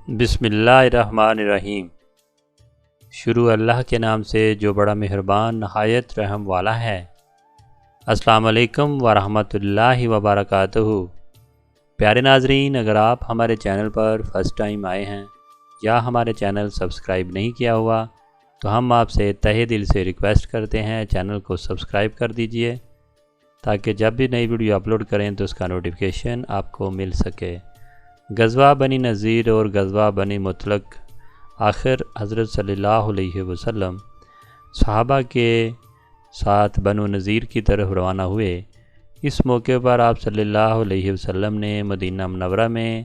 بسم اللہ الرحمن الرحیم۔ شروع اللہ کے نام سے جو بڑا مہربان نہایت رحم والا ہے۔ السلام علیکم ورحمۃ اللہ وبرکاتہ۔ پیارے ناظرین، اگر آپ ہمارے چینل پر فرسٹ ٹائم آئے ہیں یا ہمارے چینل سبسکرائب نہیں کیا ہوا تو ہم آپ سے تہہ دل سے ریکویسٹ کرتے ہیں چینل کو سبسکرائب کر دیجئے تاکہ جب بھی نئی ویڈیو اپلوڈ کریں تو اس کا نوٹیفیکیشن آپ کو مل سکے۔ غزوہ بنی نذیر اور غزوہ بنی مطلق، آخر حضرت صلی اللہ علیہ وسلم صحابہ کے ساتھ بنو نذیر کی طرف روانہ ہوئے۔ اس موقع پر آپ صلی اللہ علیہ وسلم نے مدینہ منورہ میں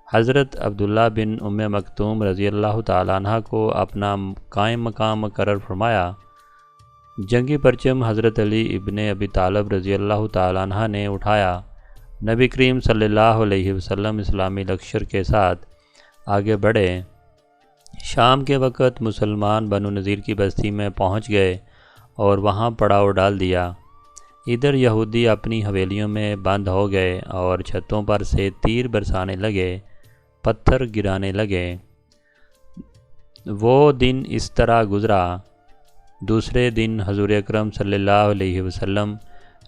حضرت عبداللہ بن ام مکتوم رضی اللہ تعالیٰ عنہ کو اپنا قائم مقام مقرر فرمایا۔ جنگی پرچم حضرت علی ابن ابی طالب رضی اللہ تعالیٰ عنہ نے اٹھایا۔ نبی کریم صلی اللہ علیہ وسلم اسلامی لشکر کے ساتھ آگے بڑھے۔ شام کے وقت مسلمان بنو نذیر کی بستی میں پہنچ گئے اور وہاں پڑاؤ ڈال دیا۔ ادھر یہودی اپنی حویلیوں میں بند ہو گئے اور چھتوں پر سے تیر برسانے لگے، پتھر گرانے لگے۔ وہ دن اس طرح گزرا۔ دوسرے دن حضور اکرم صلی اللہ علیہ وسلم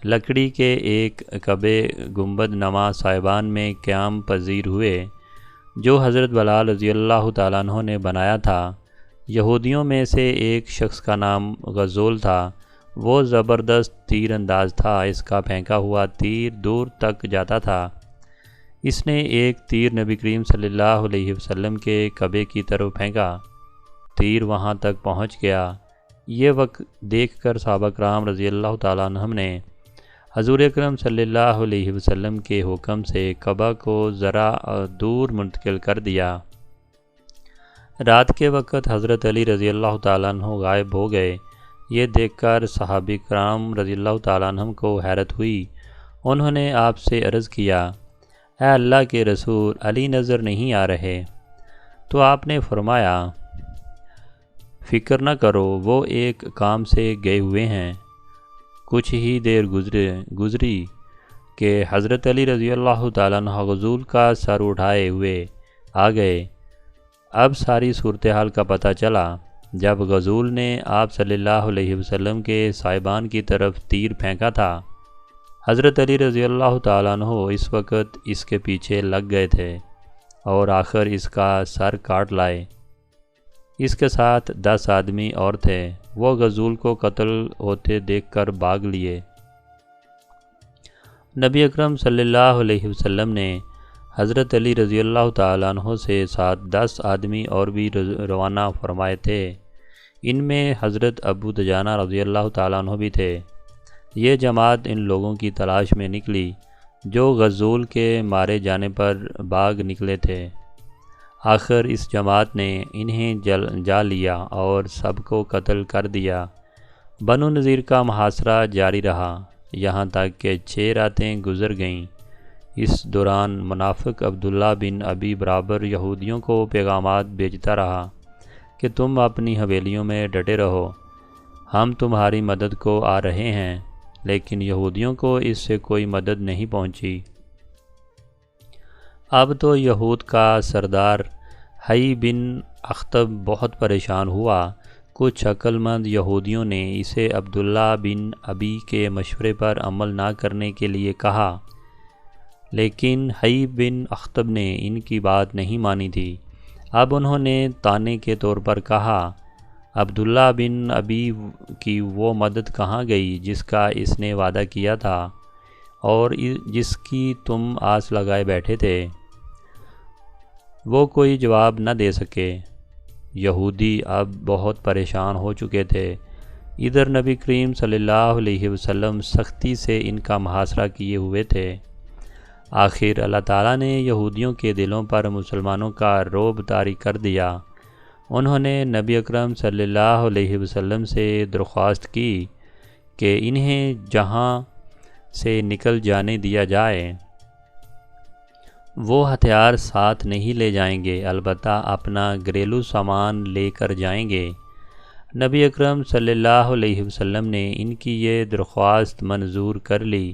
لکڑی کے ایک کعبہ گنبد نما صاحبان میں قیام پذیر ہوئے جو حضرت بلال رضی اللہ تعالیٰ عنہ نے بنایا تھا۔ یہودیوں میں سے ایک شخص کا نام غزول تھا۔ وہ زبردست تیر انداز تھا، اس کا پھینکا ہوا تیر دور تک جاتا تھا۔ اس نے ایک تیر نبی کریم صلی اللہ علیہ وسلم کے کعبے کی طرف پھینکا، تیر وہاں تک پہنچ گیا۔ یہ وقت دیکھ کر صحابہ کرام رضی اللہ تعالیٰ عنہم نے حضور اکرم صلی اللہ علیہ وسلم کے حکم سے کعبہ کو ذرا دور منتقل کر دیا۔ رات کے وقت حضرت علی رضی اللہ تعالیٰ عنہ غائب ہو گئے۔ یہ دیکھ کر صحابہ کرام رضی اللہ تعالیٰ عنہم کو حیرت ہوئی۔ انہوں نے آپ سے عرض کیا، اے اللہ کے رسول، علی نظر نہیں آ رہے؟ تو آپ نے فرمایا، فکر نہ کرو، وہ ایک کام سے گئے ہوئے ہیں۔ کچھ ہی دیر گزری کہ حضرت علی رضی اللہ تعالیٰ عنہ غزول کا سر اٹھائے ہوئے آ گئے۔ اب ساری صورتحال کا پتہ چلا۔ جب غزول نے آپ صلی اللہ علیہ وسلم کے صاحبان کی طرف تیر پھینکا تھا، حضرت علی رضی اللہ تعالیٰ عنہ اس وقت اس کے پیچھے لگ گئے تھے اور آخر اس کا سر کاٹ لائے۔ اس کے ساتھ 10 آدمی اور تھے۔ وہ غزول کو قتل ہوتے دیکھ کر بھاگ لیے۔ نبی اکرم صلی اللہ علیہ وسلم نے حضرت علی رضی اللہ تعالیٰ عنہ سے ساتھ 10 آدمی اور بھی روانہ فرمائے تھے۔ ان میں حضرت ابو دجانہ رضی اللہ تعالیٰ عنہ بھی تھے۔ یہ جماعت ان لوگوں کی تلاش میں نکلی جو غزول کے مارے جانے پر بھاگ نکلے تھے۔ آخر اس جماعت نے انہیں جا لیا اور سب کو قتل کر دیا۔ بنو نذیر کا محاصرہ جاری رہا یہاں تک کہ 6 راتیں گزر گئیں۔ اس دوران منافق عبداللہ بن ابی برابر یہودیوں کو پیغامات بھیجتا رہا کہ تم اپنی حویلیوں میں ڈٹے رہو، ہم تمہاری مدد کو آ رہے ہیں، لیکن یہودیوں کو اس سے کوئی مدد نہیں پہنچی۔ اب تو یہود کا سردار حی بن اخطب بہت پریشان ہوا۔ کچھ عقل مند یہودیوں نے اسے عبداللہ بن ابی کے مشورے پر عمل نہ کرنے کے لیے کہا، لیکن حی بن اخطب نے ان کی بات نہیں مانی تھی۔ اب انہوں نے طعنے کے طور پر کہا، عبداللہ بن ابی کی وہ مدد کہاں گئی جس کا اس نے وعدہ کیا تھا اور جس کی تم آس لگائے بیٹھے تھے؟ وہ کوئی جواب نہ دے سکے۔ یہودی اب بہت پریشان ہو چکے تھے۔ ادھر نبی کریم صلی اللہ علیہ وسلم سختی سے ان کا محاصرہ کیے ہوئے تھے۔ آخر اللہ تعالیٰ نے یہودیوں کے دلوں پر مسلمانوں کا رعب طاری کر دیا۔ انہوں نے نبی اکرم صلی اللہ علیہ وسلم سے درخواست کی کہ انہیں جہاں سے نکل جانے دیا جائے۔ وہ ہتھیار ساتھ نہیں لے جائیں گے، البتہ اپنا گھریلو سامان لے کر جائیں گے۔ نبی اکرم صلی اللہ علیہ وسلم نے ان کی یہ درخواست منظور کر لی،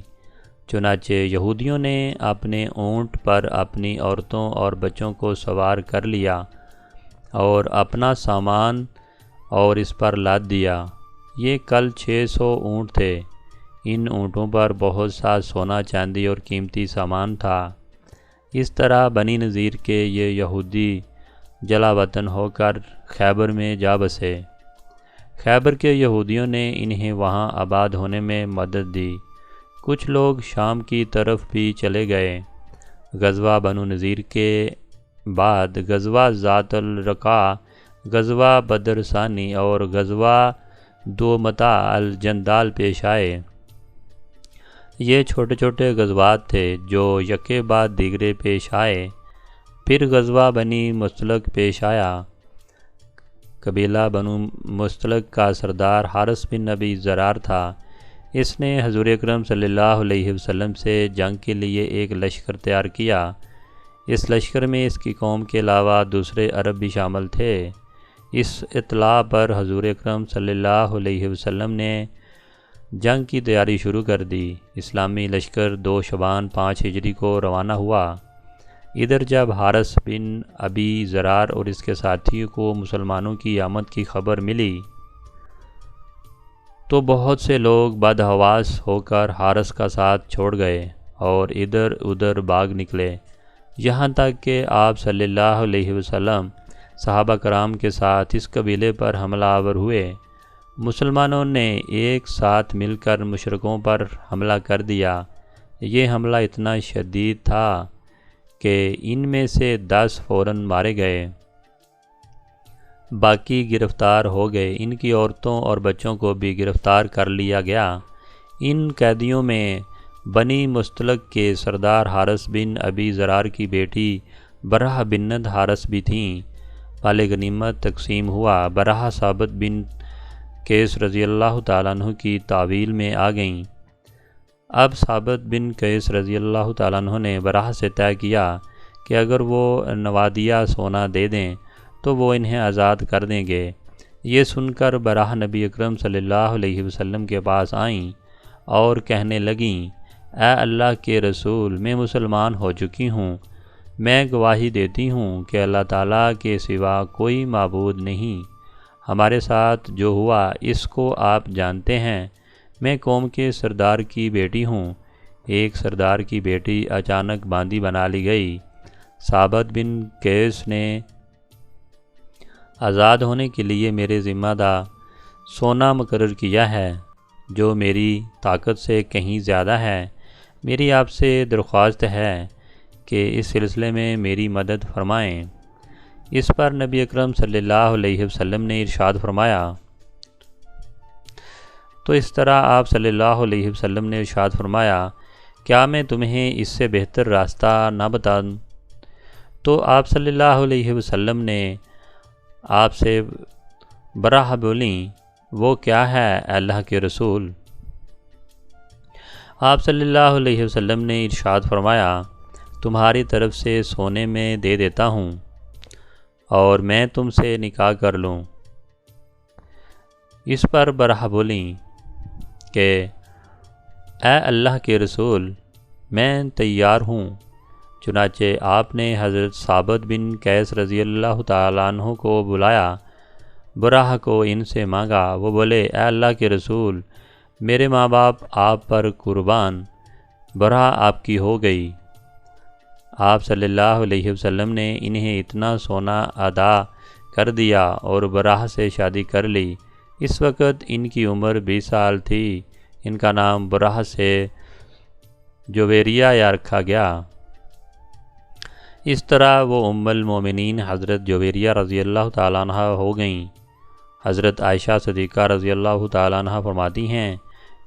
چنانچہ یہودیوں نے اپنے اونٹ پر اپنی عورتوں اور بچوں کو سوار کر لیا اور اپنا سامان اور اس پر لاد دیا۔ یہ کل 600 اونٹ تھے۔ ان اونٹوں پر بہت سا سونا، چاندی اور قیمتی سامان تھا۔ اس طرح بنی نذیر کے یہ یہودی جلا وطن ہو کر خیبر میں جا بسے۔ خیبر کے یہودیوں نے انہیں وہاں آباد ہونے میں مدد دی۔ کچھ لوگ شام کی طرف بھی چلے گئے۔ غزوہ بنو نذیر کے بعد غزوہ ذات الرقاع، غزوہ بدر ثانی اور غزوہ دومتہ الجندال پیش آئے۔ یہ چھوٹے چھوٹے غزوات تھے جو یکے بعد دیگرے پیش آئے۔ پھر غزوہ بنی مستلق پیش آیا۔ قبیلہ بنو مستلق کا سردار حارث بن ابی ضرار تھا۔ اس نے حضور اکرم صلی اللہ علیہ وسلم سے جنگ کے لیے ایک لشکر تیار کیا۔ اس لشکر میں اس کی قوم کے علاوہ دوسرے عرب بھی شامل تھے۔ اس اطلاع پر حضور اکرم صلی اللہ علیہ وسلم نے جنگ کی تیاری شروع کر دی۔ اسلامی لشکر 2 شعبان 5 ہجری کو روانہ ہوا۔ ادھر جب حارث بن ابی ضرار اور اس کے ساتھیوں کو مسلمانوں کی آمد کی خبر ملی تو بہت سے لوگ بدحواس ہو کر حارث کا ساتھ چھوڑ گئے اور ادھر ادھر بھاگ نکلے، یہاں تک کہ آپ صلی اللہ علیہ وسلم صحابہ کرام کے ساتھ اس قبیلے پر حملہ آور ہوئے۔ مسلمانوں نے ایک ساتھ مل کر مشرکوں پر حملہ کر دیا۔ یہ حملہ اتنا شدید تھا کہ ان میں سے 10 فوراً مارے گئے، باقی گرفتار ہو گئے۔ ان کی عورتوں اور بچوں کو بھی گرفتار کر لیا گیا۔ ان قیدیوں میں بنی مستلق کے سردار حارث بن ابی ضرار کی بیٹی برہ بنت حارث بھی تھیں۔ مال غنیمت تقسیم ہوا۔ برہ ثابت بن قیس رضی اللہ تعالیٰ عنہ کی تعویل میں آ گئیں۔ اب ثابت بن قیس رضی اللہ تعالیٰ عنہ نے برہ سے طے کیا کہ اگر وہ نوادیہ سونا دے دیں تو وہ انہیں آزاد کر دیں گے۔ یہ سن کر برہ نبی اکرم صلی اللہ علیہ وسلم کے پاس آئیں اور کہنے لگیں، اے اللہ کے رسول، میں مسلمان ہو چکی ہوں۔ میں گواہی دیتی ہوں کہ اللہ تعالیٰ کے سوا کوئی معبود نہیں۔ ہمارے ساتھ جو ہوا اس کو آپ جانتے ہیں۔ میں قوم کے سردار کی بیٹی ہوں۔ ایک سردار کی بیٹی اچانک باندی بنا لی گئی۔ ثابت بن قیس نے آزاد ہونے کے لیے میرے ذمہ دار سونا مقرر کیا ہے جو میری طاقت سے کہیں زیادہ ہے۔ میری آپ سے درخواست ہے کہ اس سلسلے میں میری مدد فرمائیں۔ اس پر نبی اکرم صلی اللہ علیہ وسلم نے ارشاد فرمایا آپ صلی اللہ علیہ وسلم نے ارشاد فرمایا، کیا میں تمہیں اس سے بہتر راستہ نہ بتاؤں؟ تو آپ صلی اللہ علیہ وسلم نے آپ سے برہ بولیں، وہ کیا ہے اے اللہ کے رسول؟ آپ صلی اللہ علیہ وسلم نے ارشاد فرمایا، تمہاری طرف سے سونے میں دے دیتا ہوں اور میں تم سے نکاح کر لوں۔ اس پر برہ بولیں کہ اے اللہ کے رسول، میں تیار ہوں۔ چنانچہ آپ نے حضرت ثابت بن قیس رضی اللہ تعالیٰ عنہ کو بلایا، برہ کو ان سے مانگا۔ وہ بولے، اے اللہ کے رسول، میرے ماں باپ آپ پر قربان، برہ آپ کی ہو گئی۔ آپ صلی اللہ علیہ وسلم نے انہیں اتنا سونا ادا کر دیا اور برہ سے شادی کر لی۔ اس وقت ان کی عمر 20 سال تھی۔ ان کا نام برہ سے جویریہ رکھا گیا۔ اس طرح وہ ام المومنین حضرت جویریہ رضی اللہ تعالیٰ عنہ ہو گئیں۔ حضرت عائشہ صدیقہ رضی اللہ تعالیٰ عنہ فرماتی ہیں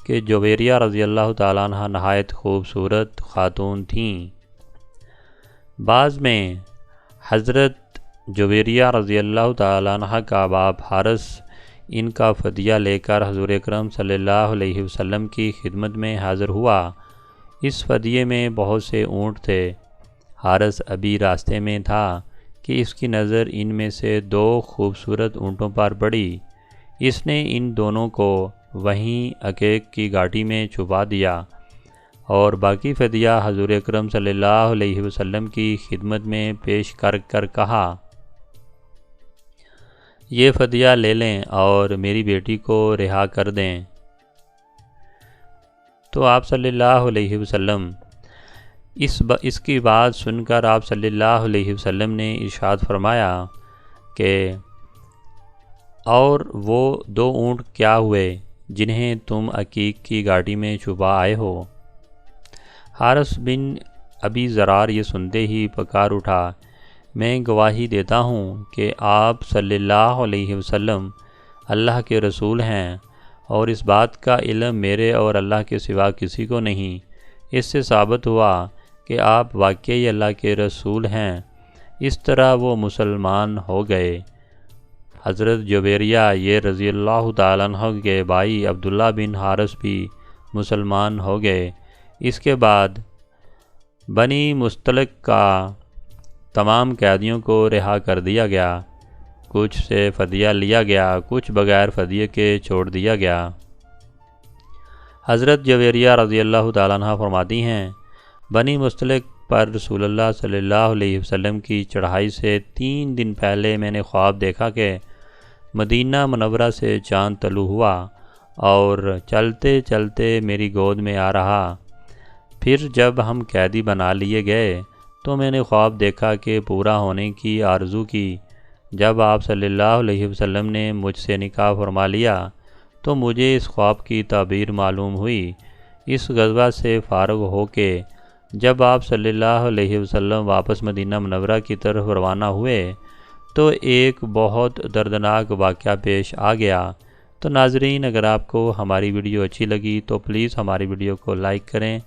کہ جویریہ رضی اللہ تعالیٰ عنہ نہایت خوبصورت خاتون تھیں۔ بعض میں حضرت جویریہ رضی اللہ تعالیٰ عنہ کا باپ حارث ان کا فدیہ لے کر حضور اکرم صلی اللہ علیہ وسلم کی خدمت میں حاضر ہوا۔ اس فدیے میں بہت سے اونٹ تھے۔ حارث ابھی راستے میں تھا کہ اس کی نظر ان میں سے 2 خوبصورت اونٹوں پر پڑی۔ اس نے ان دونوں کو وہیں عقیق کی گھاٹی میں چھپا دیا اور باقی فدیہ حضور اکرم صلی اللہ علیہ وسلم کی خدمت میں پیش کر کر کہا، یہ فدیہ لے لیں اور میری بیٹی کو رہا کر دیں۔ تو آپ صلی اللہ علیہ وسلم اس کی بات سن کر آپ صلی اللہ علیہ وسلم نے ارشاد فرمایا کہ اور وہ 2 اونٹ کیا ہوئے جنہیں تم عقیق کی گاڑی میں چھپا آئے ہو؟ حارث بن ابی ذرار یہ سنتے ہی پکار اٹھا، میں گواہی دیتا ہوں کہ آپ صلی اللہ علیہ وسلم اللہ کے رسول ہیں، اور اس بات کا علم میرے اور اللہ کے سوا کسی کو نہیں۔ اس سے ثابت ہوا کہ آپ واقعی اللہ کے رسول ہیں۔ اس طرح وہ مسلمان ہو گئے۔ حضرت جویریہ یہ رضی اللہ تعالیٰ عنہ کے بھائی عبداللہ بن حارث بھی مسلمان ہو گئے۔ اس کے بعد بنی مستلق کا تمام قیدیوں کو رہا کر دیا گیا، کچھ سے فدیہ لیا گیا، کچھ بغیر فدیہ کے چھوڑ دیا گیا۔ حضرت جویریہ رضی اللہ تعالیٰ عنہ فرماتی ہیں، بنی مستلق پر رسول اللہ صلی اللہ علیہ وسلم کی چڑھائی سے 3 دن پہلے میں نے خواب دیکھا کہ مدینہ منورہ سے چاند طلوع ہوا اور چلتے چلتے میری گود میں آ رہا۔ پھر جب ہم قیدی بنا لیے گئے تو میں نے خواب دیکھا کہ پورا ہونے کی آرزو کی۔ جب آپ صلی اللہ علیہ وسلم نے مجھ سے نکاح فرما لیا تو مجھے اس خواب کی تعبیر معلوم ہوئی۔ اس غزوہ سے فارغ ہو کے جب آپ صلی اللہ علیہ وسلم واپس مدینہ منورہ کی طرف روانہ ہوئے تو ایک بہت دردناک واقعہ پیش آ گیا۔ تو ناظرین، اگر آپ کو ہماری ویڈیو اچھی لگی تو پلیز ہماری ویڈیو کو لائک کریں،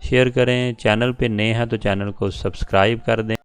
شیئر کریں، چینل پہ نئے ہیں تو چینل کو سبسکرائب کر دیں۔